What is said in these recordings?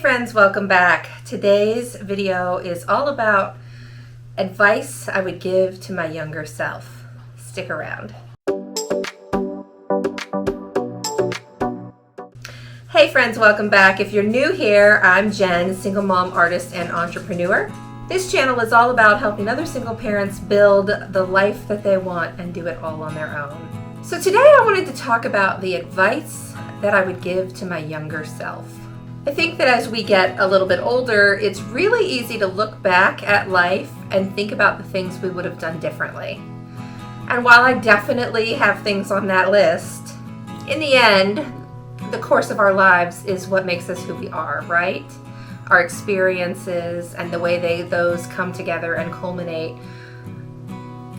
friends, welcome back. Today's video is all about advice I would give to my younger self. Stick around. Hey friends, welcome back. If you're new here, I'm Jen, single mom, artist, and entrepreneur. This channel is all about helping other single parents build the life that they want and do it all on their own. So today I wanted to talk about the advice that I would give to my younger self. I think that as we get a little bit older, it's really easy to look back at life and think about the things we would have done differently. And while I definitely have things on that list, in the end, the course of our lives is what makes us who we are, right? Our experiences and the way those come together and culminate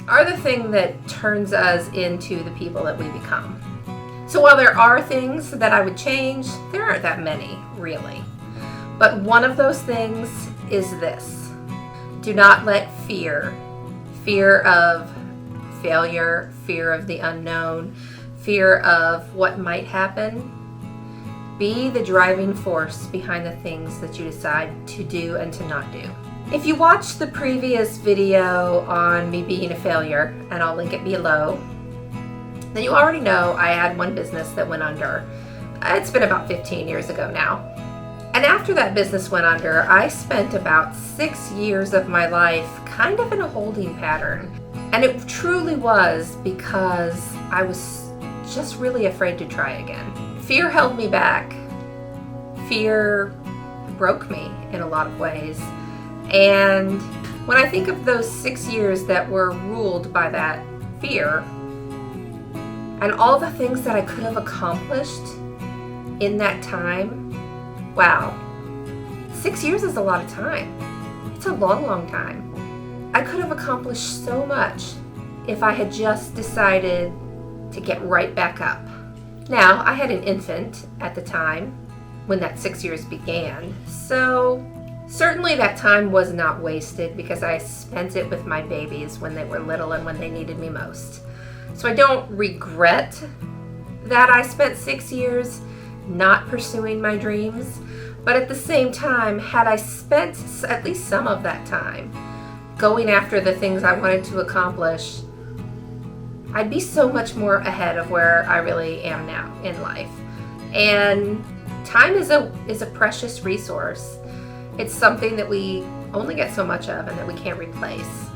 are the thing that turns us into the people that we become. So while there are things that I would change, there aren't that many, really. But one of those things is this. Do not let fear of failure, fear of the unknown, fear of what might happen, be the driving force behind the things that you decide to do and to not do. If you watched the previous video on me being a failure, and I'll link it below, then you already know I had one business that went under. It's been about 15 years ago now. And after that business went under, I spent about 6 years of my life kind of in a holding pattern. And it truly was because I was just really afraid to try again. Fear held me back. Fear broke me in a lot of ways. And when I think of those 6 years that were ruled by that fear, and all the things that I could have accomplished in that time, wow, 6 years is a lot of time. It's a long, long time. I could have accomplished so much if I had just decided to get right back up. Now, I had an infant at the time when that 6 years began, so certainly that time was not wasted because I spent it with my babies when they were little and when they needed me most. So I don't regret that I spent 6 years not pursuing my dreams, but at the same time, had I spent at least some of that time going after the things I wanted to accomplish, I'd be so much more ahead of where I really am now in life. And time is a precious resource. It's something that we only get so much of and that we can't replace.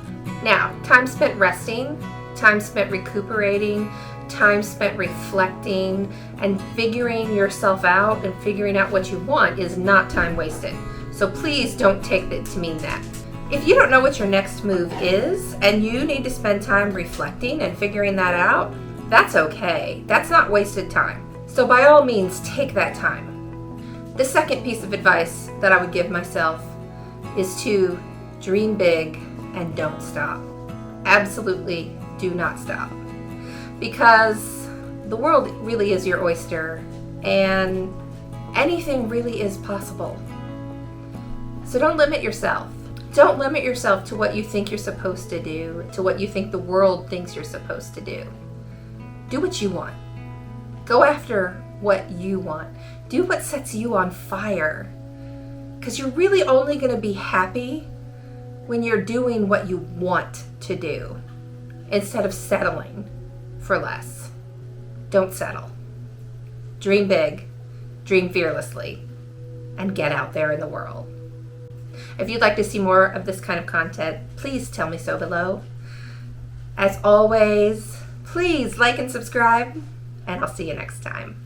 Now, time spent resting, time spent recuperating, time spent reflecting and figuring yourself out and figuring out what you want is not time wasted. So please don't take it to mean that. If you don't know what your next move is and you need to spend time reflecting and figuring that out, that's okay. That's not wasted time. So by all means, take that time. The second piece of advice that I would give myself is to dream big and don't stop. Absolutely do not stop. Because the world really is your oyster and anything really is possible. So don't limit yourself. Don't limit yourself to what you think you're supposed to do, to what you think the world thinks you're supposed to do. Do what you want. Go after what you want. Do what sets you on fire. Because you're really only going to be happy when you're doing what you want to do instead of settling for less. Don't settle. Dream big, dream fearlessly, and get out there in the world. If you'd like to see more of this kind of content, please tell me so below. As always, please like and subscribe, and I'll see you next time.